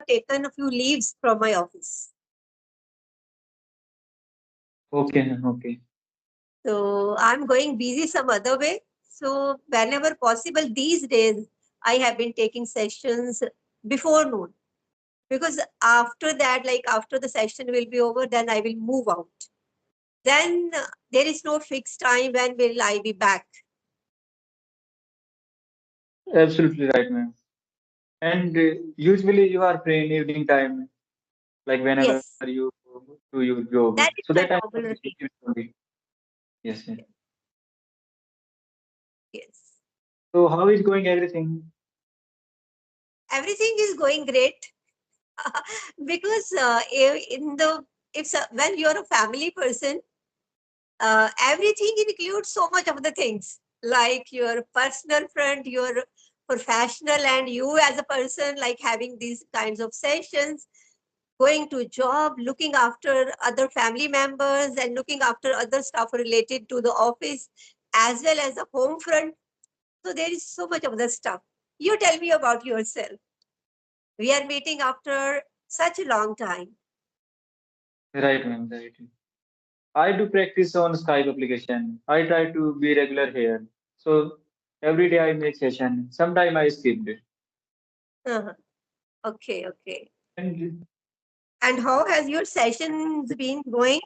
have taken a few leaves from my office. Okay, okay. So I'm going busy some other way. So whenever possible these days, I have been taking sessions before noon, because after that, like after the session will be over, then I will move out. Then there is no fixed time when will I be back. Absolutely right, ma'am. And usually you are free in evening time, like whenever Yes, you do your job. that So is that my time normal you routine. will only. Yes, yes. Yes. So how is going everything? Everything is going great. Because in the if when you're a family person, everything includes so much of the things, like your personal front, your professional, and you as a person, like having these kinds of sessions, going to job, looking after other family members, and looking after other stuff related to the office, as well as the home front. So there is so much of the stuff. You tell me about yourself. We are meeting after such a long time. Right, ma'am. Right. I do practice on Skype application. I try to be regular here. So every day I make session. Sometime I skipped it. Uh-huh. Okay, okay. And And how has your sessions been going?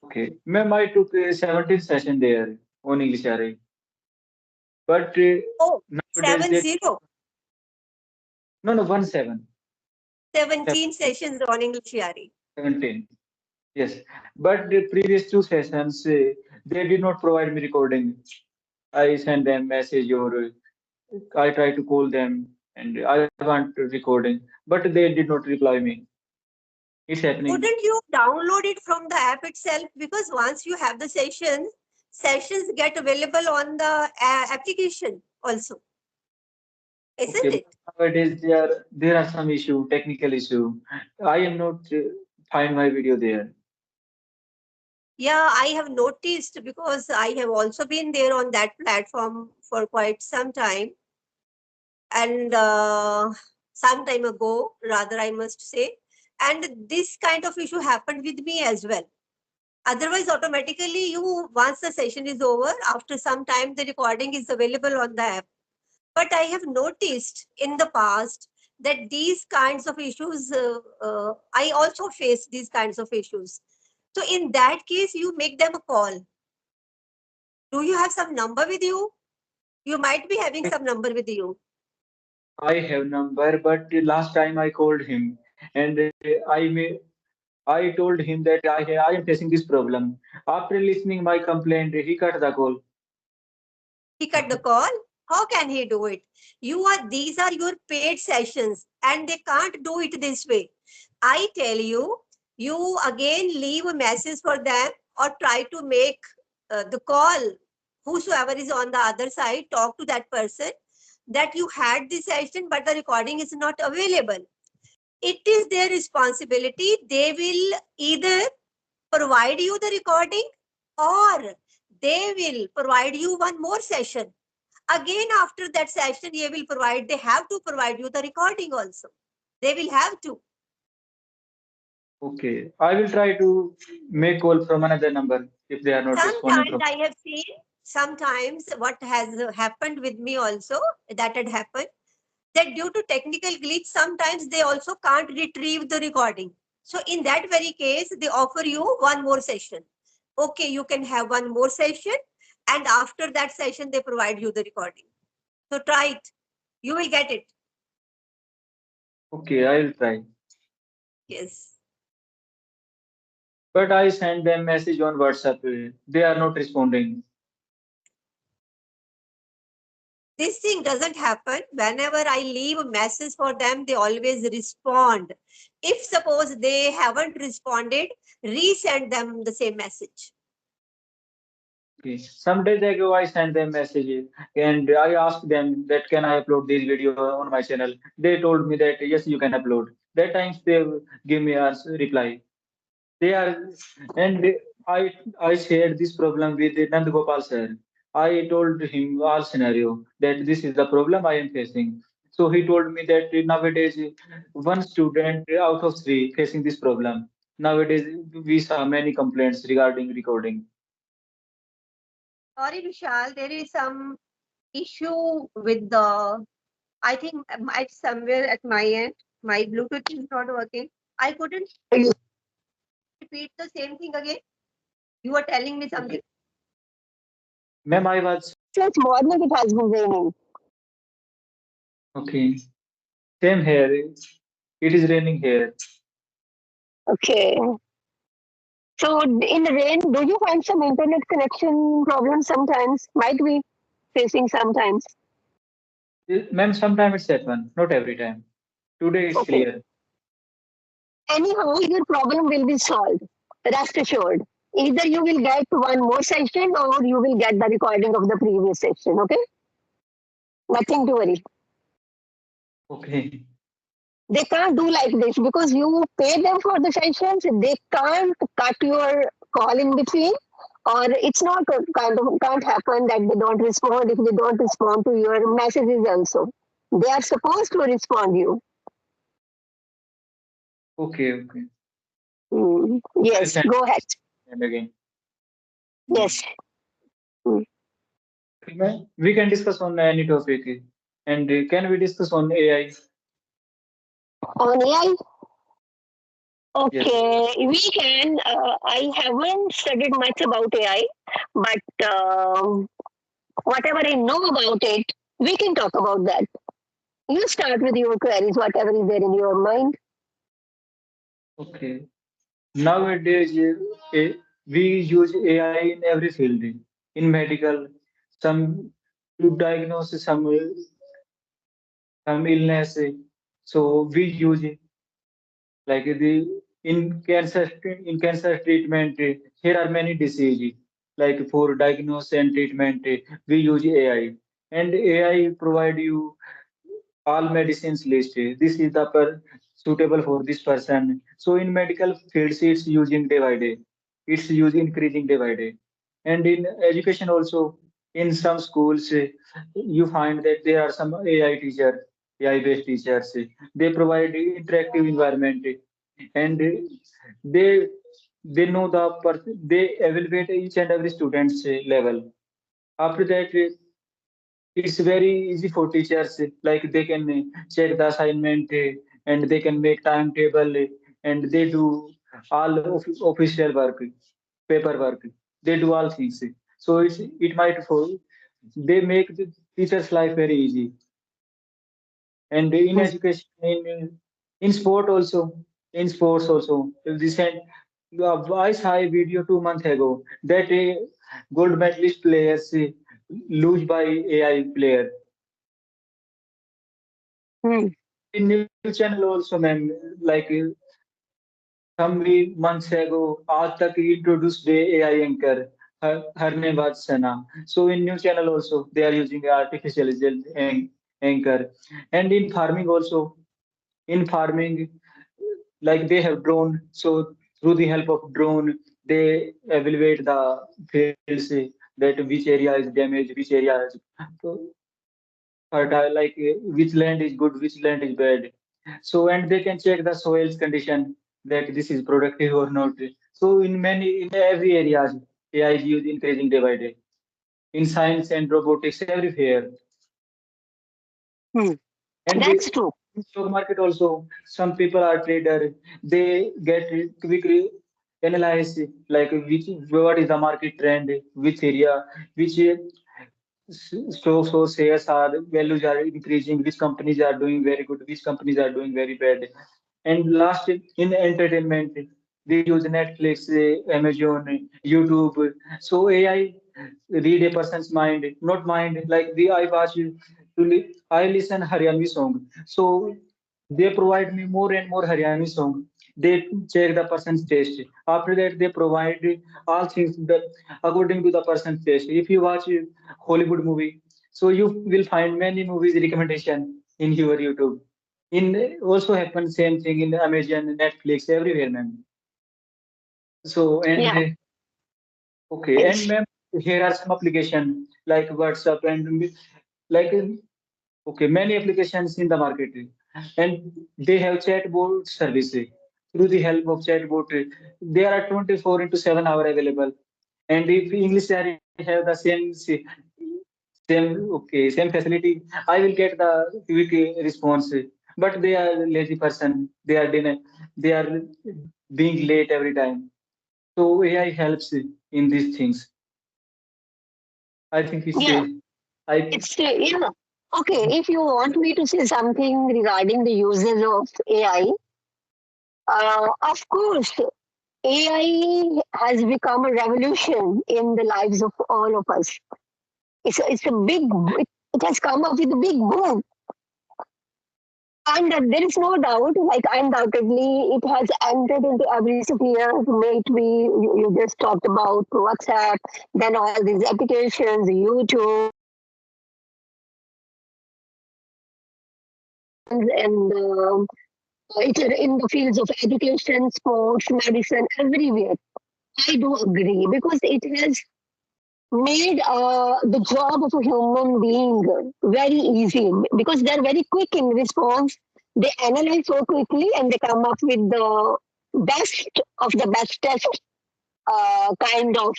okay, ma'am, I took a 17th session there on English RA. But Oh, nowadays seven they zero. no 17 17 sessions on English ERE. 17. Yes, but the previous two sessions they did not provide me recording. I send them message or I try to call them and I want recording, but they did not reply me. It's happening. Couldn't you download it from the app itself? Because once you have the sessions get available on the application also, Okay, isn't but it? nowadays there are some issue, technical issue. I am not find my video there. Yeah, I have noticed, because I have also been there on that platform for quite some time. And some time ago, rather, I must say. And this kind of issue happened with me as well. Otherwise, automatically, you once the session is over, after some time, the recording is available on the app. But I have noticed in the past that these kinds of issues, I also face these kinds of issues. So in that case, you make them a call. Do you have some number with you? You might be having some number with you. I have number, but the last time I called him and I told him that I am facing this problem. After listening my complaint, he cut the call. He cut the call. How can he do it? These are your paid sessions, and they can't do it this way. I tell you, you again leave a message for them, or try to make the call. Whosoever is on the other side, talk to that person that you had this session, but the recording is not available. It is their responsibility. They will either provide you the recording, or they will provide you one more session. Again, after that session, they have to provide you the recording also. They will have to. Okay, I will try to make call from another number if they are not responding Sometimes from. I have seen, sometimes what has happened with me also, that had happened, that due to technical glitch, sometimes they also can't retrieve the recording. So in that very case, they offer you one more session. Okay, you can have one more session, and after that session, they provide you the recording. So try it. You will get it. Okay, I will try. Yes. But I send them message on WhatsApp. They are not responding. This thing doesn't happen. Whenever I leave a message for them, they always respond. If suppose they haven't responded, resend them the same message. Okay. Some days ago, I sent them messages and I asked them that can I upload this video on my channel. They told me that yes, you can upload. That times they give me a reply. They are and I shared this problem with Nand Gopal sir. I told him all scenario that this is the problem I am facing. So he told me that nowadays one student out of three facing this problem. Nowadays we saw many complaints regarding recording. Sorry, Vishal, there is some issue with the, I think it's somewhere at my end. My Bluetooth is not working. I couldn't hear you. Repeat the same thing again. You were telling me something. Okay. Ma'am, I was Since morning it has been raining. okay. Same here. It is raining here. Okay. So in the rain, do you find some internet connection problems sometimes? Might be facing sometimes. Ma'am, sometimes it's happen, not every time. Today it's Okay. clear. Anyhow, your problem will be solved. Rest assured. Either you will get one more session or you will get the recording of the previous session. Okay. Nothing to worry. Okay. They can't do like this because you pay them for the sessions. They can't cut your call in between, or it's not a kind of can't happen that they don't respond if they don't respond to your messages also. They are supposed to respond you. Okay, okay. I'll Yes, send go ahead. them again. Yes. Mm. Okay, ma'am, we can discuss on any topic. And can we discuss on AI? On AI, Yes. okay, we can. I haven't studied much about AI, but whatever I know about it, we can talk about that. You start with your queries, whatever is there in your mind. Okay. Nowadays, we use AI in every field. In medical, some to diagnose some illness. So we use it like in cancer treatment. Here are many diseases. Like for diagnosis and treatment, we use AI, and AI provide you all medicines list. This is the suitable for this person. So in medical fields, it's using day by day. It's using increasing day by day. And in education also, in some schools, you find that there are some AI teachers, AI-based teachers. They provide interactive environment, and they they know they evaluate each and every student's level. After that, it's very easy for teachers, like they can check the assignment, and they can make timetable, and they do all official work, paperwork. They do all things. So it might for they make the teacher's life very easy. And in Hmm. education, in sport also, in sports also, recent I saw a video 2 months ago that a gold medalist players lose by AI player. Hmm. In news channel also, ma'am, like months ago, Aaj Tak introduced the AI anchor. Her name was Sana. So in news channel also, they are using artificial anchor. And in farming also, in farming, like they have drone. So through the help of drone, they evaluate the fields, that which area is damaged, which area is fertile, like which land is good, which land is bad. So, and they can check the soil's condition that this is productive or not. So, in every areas, AI is used increasing day by day. In science and robotics, everywhere. Hmm. And That's true. in stock market also, some people are trader. They get quickly analyze like which what is the market trend, which area, which so shares are values are increasing, which companies are doing very good, which companies are doing very bad. And last, in entertainment, they use Netflix, Amazon, YouTube. So AI read a person's mind, not mind. Like I watch I listen Haryanvi song. So they provide me more and more Haryanvi song. They check the person's taste. After that, they provide all things that according to the person's taste. If you watch Hollywood movie, so you will find many movies recommendation in your YouTube. In also happen same thing in Amazon, Netflix, everywhere, ma'am. So and Yeah. okay, and Yes. ma'am, here are some application like WhatsApp and like Okay, many applications in the market, and they have chatbot services. Through the help of chatbot, they are 24 into 7 hour available. And if English area have the same facility, I will get the quick response. But they are lazy person. they are being late every time. So AI helps in these things. I think it's Yeah, I it's yeah. Okay, if you want me to say something regarding the usage of AI, of course, AI has become a revolution in the lives of all of us. It's a big, it has come up with a big boom. And there is no doubt, like undoubtedly, it has entered into every sphere. Maybe you just talked about WhatsApp, then all these applications, YouTube, and it's in the fields of education, sports, medicine, everywhere. I do agree because it has made the job of a human being very easy because they're very quick in response. They analyze so quickly and they come up with the best of the bestest kind of,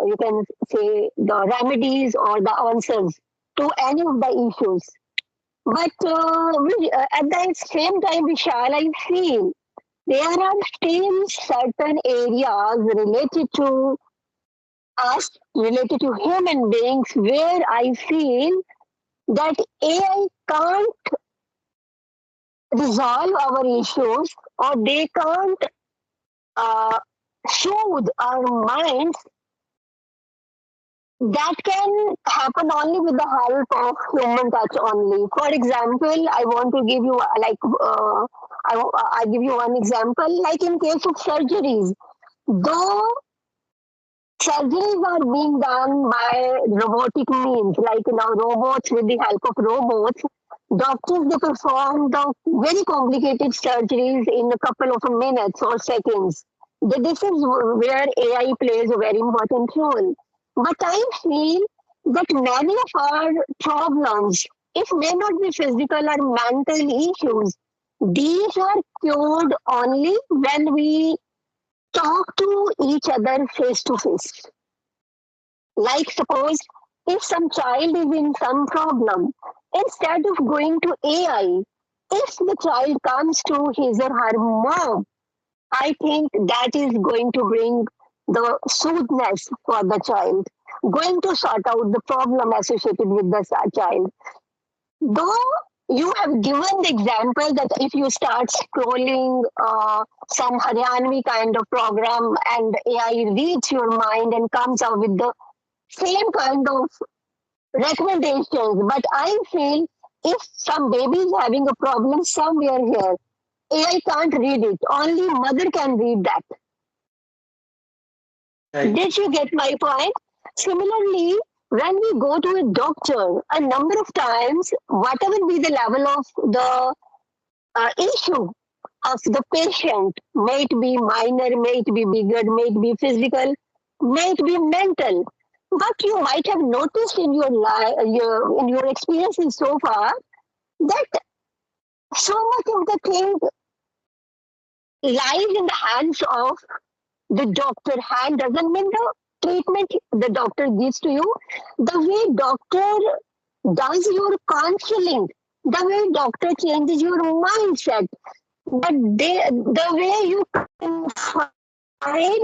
you can say, the remedies or the answers to any of the issues. But at the same time, Vishal, I feel there are still certain areas related to us, related to human beings, where I feel that AI can't resolve our issues or they can't uh, soothe our minds. That can happen only with the help of human touch only. For example, I want to give you I give you one example. Like in case of surgeries, though surgeries are being done by robotic means, like now robots with the help of robots. Doctors they perform the very complicated surgeries in a couple of minutes or seconds. This is where AI plays a very important role. But I feel that many of our problems, if may not be physical or mental issues, these are cured only when we talk to each other face to face. Like suppose if some child is in some problem, instead of going to AI, if the child comes to his or her mom, I think that is going to bring the soothness for the child, going to sort out the problem associated with the child. Though you have given the example that if you start scrolling some Haryanvi kind of program and AI reads your mind and comes out with the same kind of recommendations. But I feel if some baby is having a problem somewhere here, AI can't read it. Only mother can read that. right. Did you get my point? Similarly, when we go to a doctor, a number of times, whatever be the level of the issue of the patient, may it be minor, may it be bigger, may it be physical, may it be mental. But you might have noticed in your life, in your experiences so far, that so much of the thing lies in the hands of the doctor. Hand doesn't mean the treatment the doctor gives to you. The way doctor does your counseling, the way doctor changes your mindset, the way you confide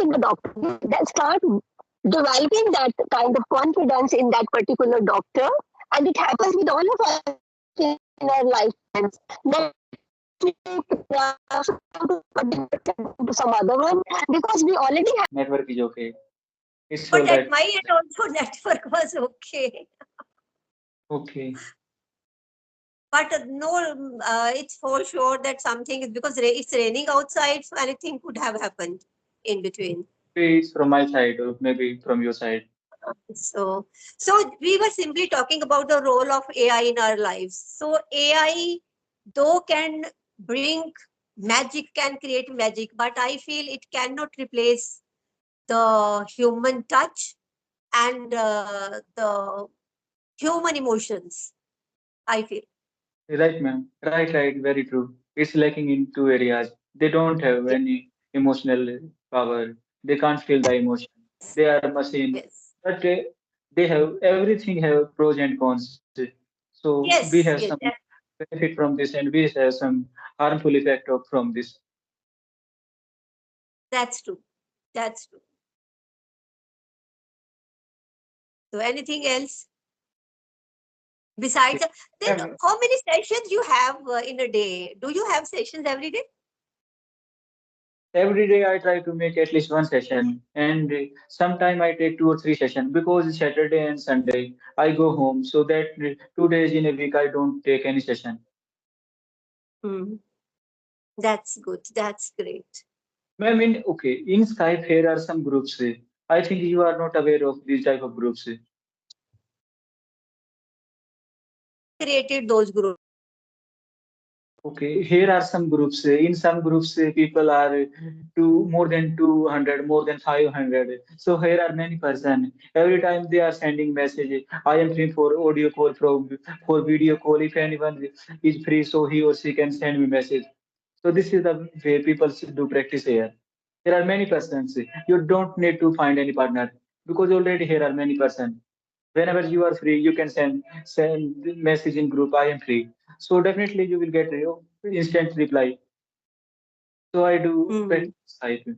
in the doctor, that start developing that kind of confidence in that particular doctor, and it happens with all of us in our lifetimes. Then to some other one because we already have. Network is okay. It's But all at right. my end also network was okay. Okay. But no, it's for sure that something is because it's raining outside, so anything could have happened in between. Maybe it's from my side or maybe from your side. So, so we were simply talking about the role of AI in our lives. So AI, though can bring magic, can create magic, but I feel it cannot replace the human touch and the human emotions. I feel. Right, ma'am. Right, right. Very true. It's lacking in two areas. They don't have Yes, any emotional power. They can't feel the emotion. They are machine. yes, But they have everything have pros and cons. So we have yes, some yes. benefit from this, and we have some harmful effect from this. That's true. That's true. So anything else besides? Then Ma'am, how many sessions you have in a day? Do you have sessions every day? every day I try to make at least one session, and sometime I take 2 or 3 sessions because Saturday and Sunday I go home, so that 2 days in a week I don't take any session. Hmm. That's good. That's great. Ma'am, in Skype here are some groups. I think you are not aware of these type of groups. Created those groups. Okay, here are some groups. In some groups, people are more than 200, more than 500. So here are many person. Every time they are sending message. I am free for audio call, for video call. If anyone is free, so he or she can send me message. So this is the way people should do practice here. There are many persons. You don't need to find any partner because already here are many persons. Whenever you are free, you can send message in group. I am free. So definitely you will get instant reply. So I do Hmm. practice type.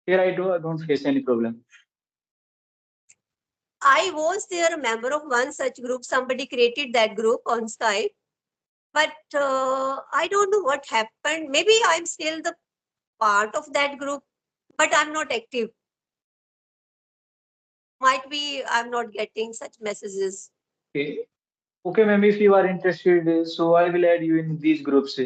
Here I don't face any problem. I was there a member of one such group. Somebody created that group on Skype, but I don't know what happened. Maybe I'm still the part of that group, but I'm not active. Might be I'm not getting such messages. Okay. Okay, ma'am, if you are interested, so I will add you in these groups.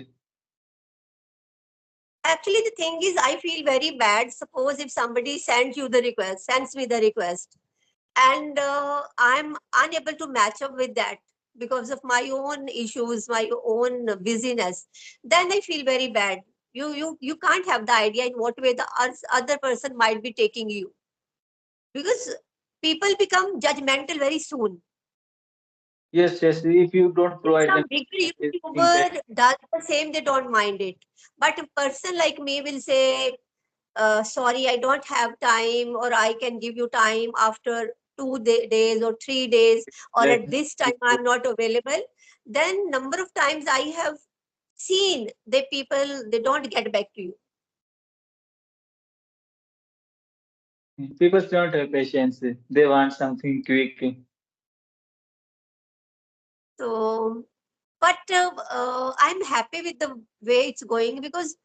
Actually, the thing is, I feel very bad. Suppose if somebody sends me the request, and I'm unable to match up with that because of my own issues, my own busyness, then I feel very bad. You can't have the idea in what way the other person might be taking you, because people become judgmental very soon. Yes, yes. If you don't If provide them, some bigger they think that YouTuber does the same, they don't mind it. But a person like me will say, sorry, I don't have time, or I can give you time after 2 days or 3 days, or that at this time I'm not available. Then number of times I have seen the people, they don't get back to you. people don't have patience. They want something quick. So, but I'm happy with the way it's going, because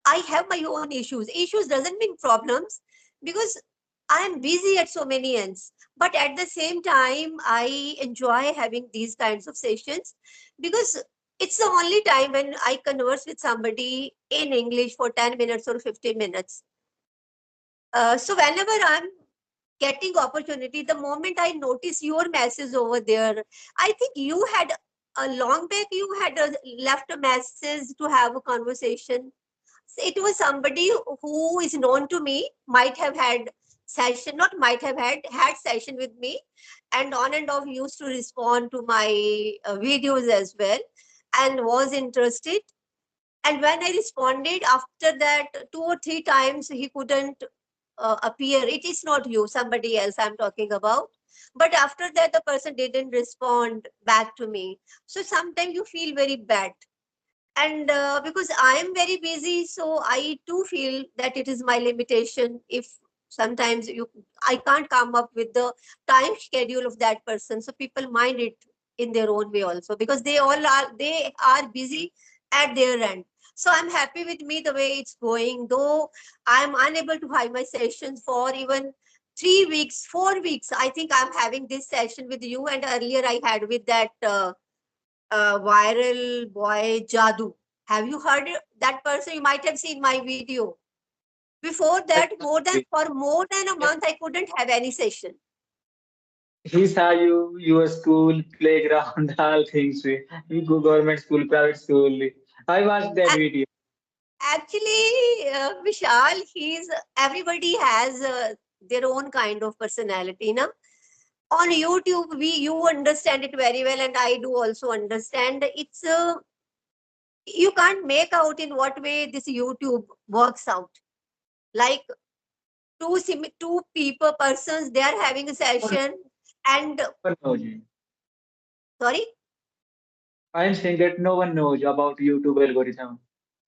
I have my own issues. Issues doesn't mean problems, because I'm busy at so many ends. But at the same time, I enjoy having these kinds of sessions, because it's the only time when I converse with somebody in English for 10 minutes or 15 minutes. So whenever I'm getting opportunity, the moment I notice your message over there, I think you had a long back, you had left a message to have a conversation. So it was somebody who is known to me, might have had session, not might have had session with me, and on and off used to respond to my videos as well, and was interested. And when I responded, after that 2 or 3 times he couldn't appear. It is not you, somebody else I'm talking about. But after that, the person didn't respond back to me. So sometimes you feel very bad, and because I am very busy, so I too feel that it is my limitation. If sometimes I can't come up with the time schedule of that person, so people mind it in their own way also, because they are busy at their end. So I'm happy with me the way it's going, though I'm unable to have my sessions for even 3 weeks, 4 weeks. I think I'm having this session with you, and earlier I had with that viral boy Jadu. Have you heard that person? You might have seen my video. Before that, more than a month, I couldn't have any session. He saw you, your school, playground, all things. You go government school, private school. I watched that A- video. Actually, Vishal, he's everybody has their own kind of personality, na? On YouTube, you understand it very well, and I do also understand. It's you can't make out in what way this YouTube works out. Like two people persons, they are having a No session, and one knows. sorry, I am saying that no one knows about YouTube algorithm.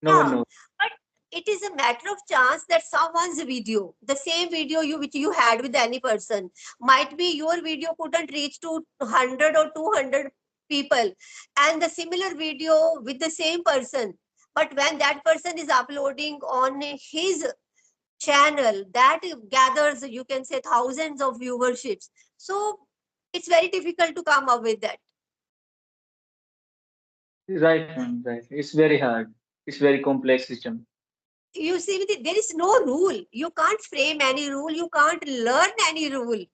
No one yeah, knows. but it is a matter of chance that someone's video, the same video you which you had with any person, might be your video couldn't reach to 100 or 200 people, and the similar video with the same person. But when that person is uploading on his channel, that gathers, you can say, thousands of viewerships. So it's very difficult to come up with that. Right, ma'am. Right. It's very hard. It's very complex system. You see, there is no rule. You can't frame any rule. You can't learn any rule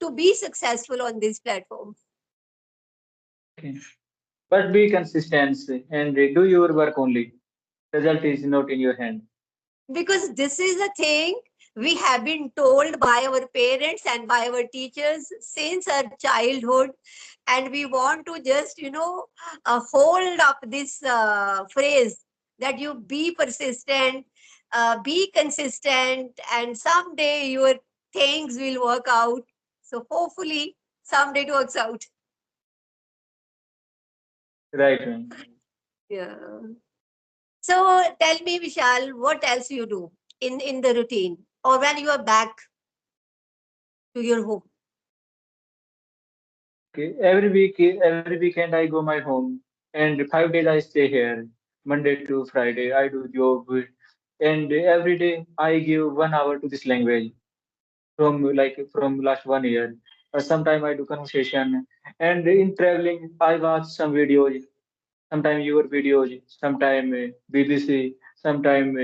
to be successful on this platform. Okay. But be consistent and do your work only. Result is not in your hand. Because this is a thing we have been told by our parents and by our teachers since our childhood, and we want to just hold up this phrase that you be persistent, be consistent, and someday your things will work out. So hopefully someday it works out. Right, ma'am. Yeah. So tell me, Vishal, what else you do in the routine or when you are back to your home? Okay. Every weekend I go my home, and 5 days I stay here. Monday to Friday I do job, and every day I give 1 hour to this language from last 1 year. Sometime I do conversation, and in traveling I watch some videos. Sometime your videos, sometime BBC, sometime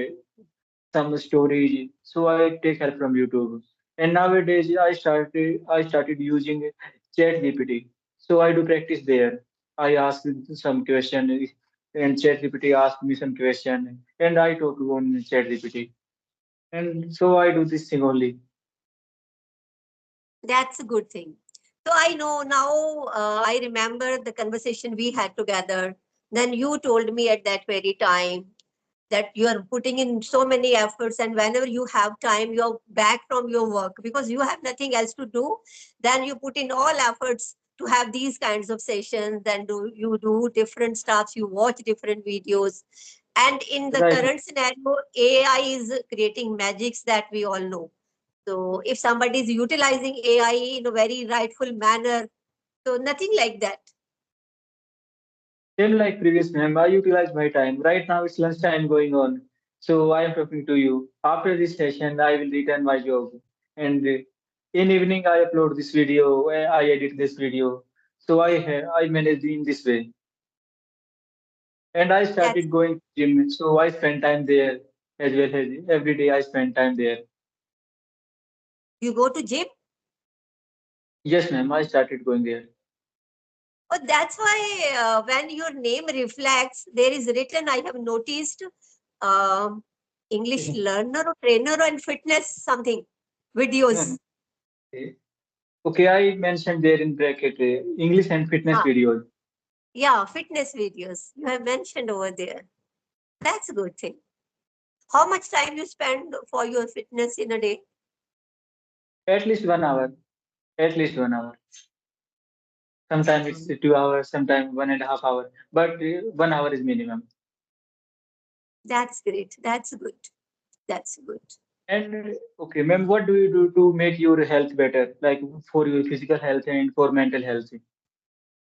some stories. So I take help from YouTube. And nowadays I started using ChatGPT. So I do practice there. I ask some question and ChatGPT ask me some question and I talk on ChatGPT. And so I do this thing only. That's a good thing. So I know now, I remember the conversation we had together. Then you told me at that very time that you are putting in so many efforts, and whenever you have time, you're back from your work because you have nothing else to do. Then you put in all efforts to have these kinds of sessions. Then do different stuffs, you watch different videos. And in the Right. current scenario, AI is creating magics that we all know. So if somebody is utilizing AI in a very rightful manner, so nothing like that. Same like previous ma'am, I utilize my time. Right now it's lunchtime going on. So I am talking to you. After this session, I will return my job. And in evening, I upload this video, I edit this video. So I manage in this way. And I That's started going to gym. So I spend time there as well as every day I spend time there. you go to gym. Yes, ma'am, I started going there. Oh, that's why when your name reflects, there is written, I have noticed, um, English learner or trainer and fitness something Yeah. videos. Okay. Okay, I mentioned there in bracket English and fitness Ah, videos. yeah, fitness videos. You have mentioned over there. That's a good thing. How much time you spend for your fitness in a day? At least 1 hour. At least 1 hour. Sometimes it's 2 hours, sometimes 1.5 hours, but 1 hour is minimum. That's great. That's good. That's good. And okay, ma'am, what do you do to make your health better, like for your physical health and for mental health?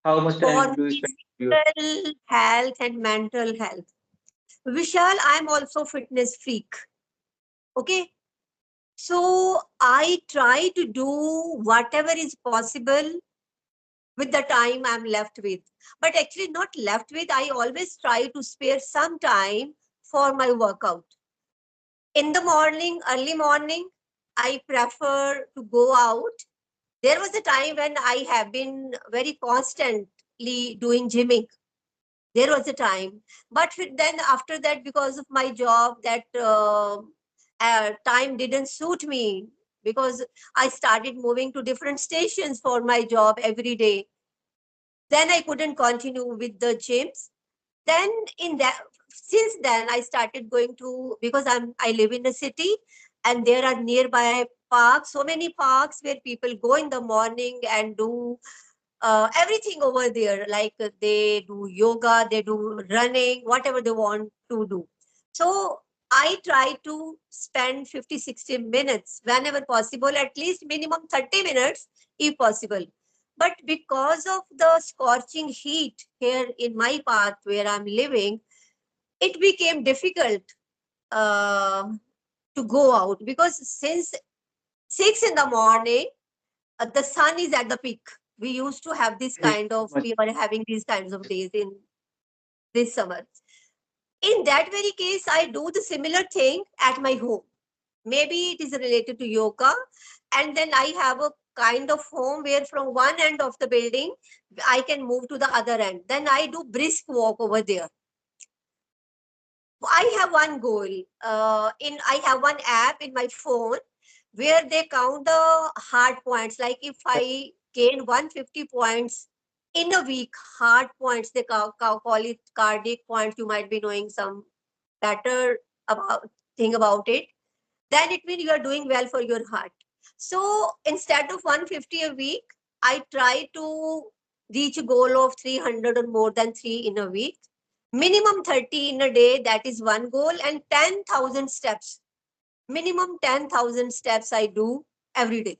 How much For time do you spend on your physical health and mental health. Vishal, I'm also fitness freak. Okay. So I try to do whatever is possible with the time I'm left with. But actually, not left with, I always try to spare some time for my workout. In the morning, early morning, I prefer to go out. There was a time when I have been very constantly doing gymming. There was a time, but then after that, because of my job, that time didn't suit me. because I started moving to different stations for my job every day. Then I couldn't continue with the gyms. Then in that, since then I started going to, because I live in the city, and there are nearby parks, so many parks where people go in the morning and do everything over there. Like they do yoga, they do running, whatever they want to do. So I try to spend 50, 60 minutes whenever possible, at least minimum 30 minutes if possible. But because of the scorching heat here in my path where I'm living, it became difficult uh, to go out, because since 6 in the morning, the sun is at the peak. We used to have this Thank kind you so of, much. we were having these kinds of days in this summer. In that very case, I do the similar thing at my home. Maybe it is related to yoga. And then I have a kind of home where from one end of the building, I can move to the other end. Then I do brisk walk over there. I have one goal. I have one app in my phone where they count the hard points. Like if I gain 150 points in a week, hard points, they call it cardiac points. You might be knowing some better about thing about it. Then it means you are doing well for your heart. So instead of 150 a week, I try to reach a goal of 300 or more than 3 in a week. Minimum 30 in a day, that is one goal, and 10,000 steps. Minimum 10,000 steps I do every day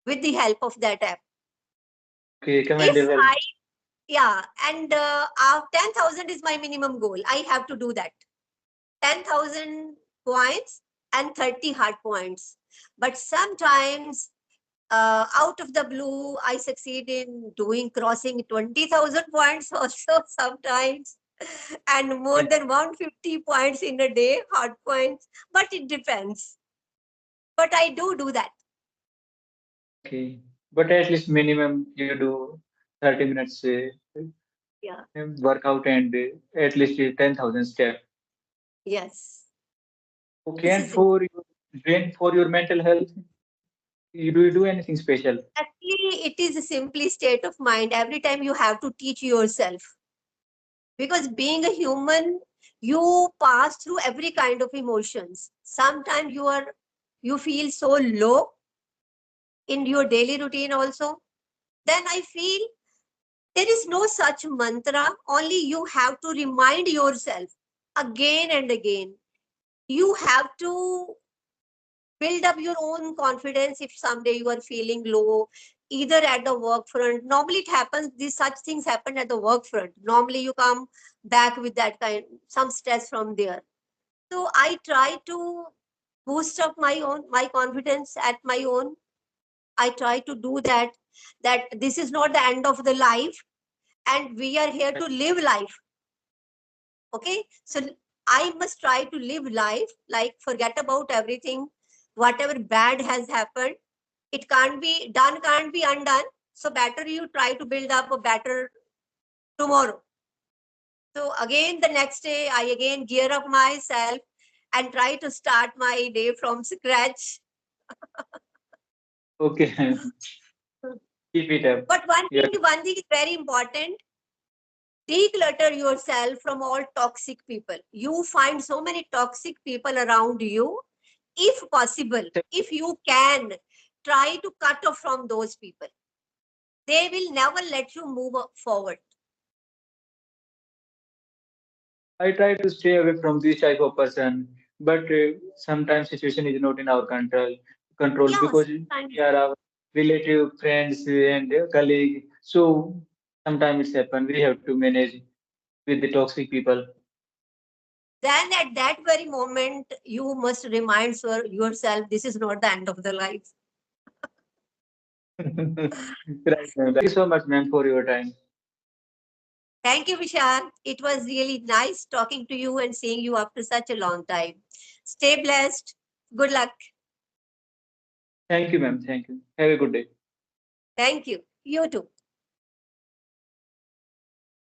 with the help of that app. Okay, If commendable. I, yeah, and 10,000 is my minimum goal. I have to do that. 10,000 points and 30 hard points. But sometimes, out of the blue, I succeed in doing crossing 20,000 points also sometimes, and more Yeah. than 150 points in a day, hard points. But it depends. But I do that. Okay. But at least minimum you do 30 minutes Yeah. workout and at least 10,000 steps. Yes. Okay, This and is it. for your mental health, you do anything special? Actually, it is simply state of mind. Every time you have to teach yourself, because being a human, you pass through every kind of emotions. Sometimes you feel so low in your daily routine also. Then I feel there is no such mantra, only you have to remind yourself again and again. You have to build up your own confidence if someday you are feeling low, either at the work front. Normally it happens, these such things happen at the work front. Normally you come back with that kind, some stress from there. So I try to boost up my confidence at my own. I try to do that, that this is not the end of the life, and we are here to live life. Okay, so I must try to live life, like forget about everything, whatever bad has happened. It can't be done, can't be undone. So better you try to build up a better tomorrow. So again, the next day, I again gear up myself and try to start my day from scratch. Okay, keep it up. But Yeah. one thing is very important: declutter yourself from all toxic people. You find so many toxic people around you. If possible, if you can, try to cut off from those people. They will never let you move forward. I try to stay away from this type of person, but sometimes situation is not in our control Yeah, because we sometimes. are our relative, friends, and colleague. So sometimes it's happen. We have to manage with the toxic people. Then at that very moment, you must remind yourself this is not the end of the life. Right, ma'am. Thank you so much, ma'am, for your time. Thank you, Vishal. It was really nice talking to you and seeing you after such a long time. Stay blessed. Good luck. Thank you, ma'am. Thank you. Have a good day. Thank you. You too.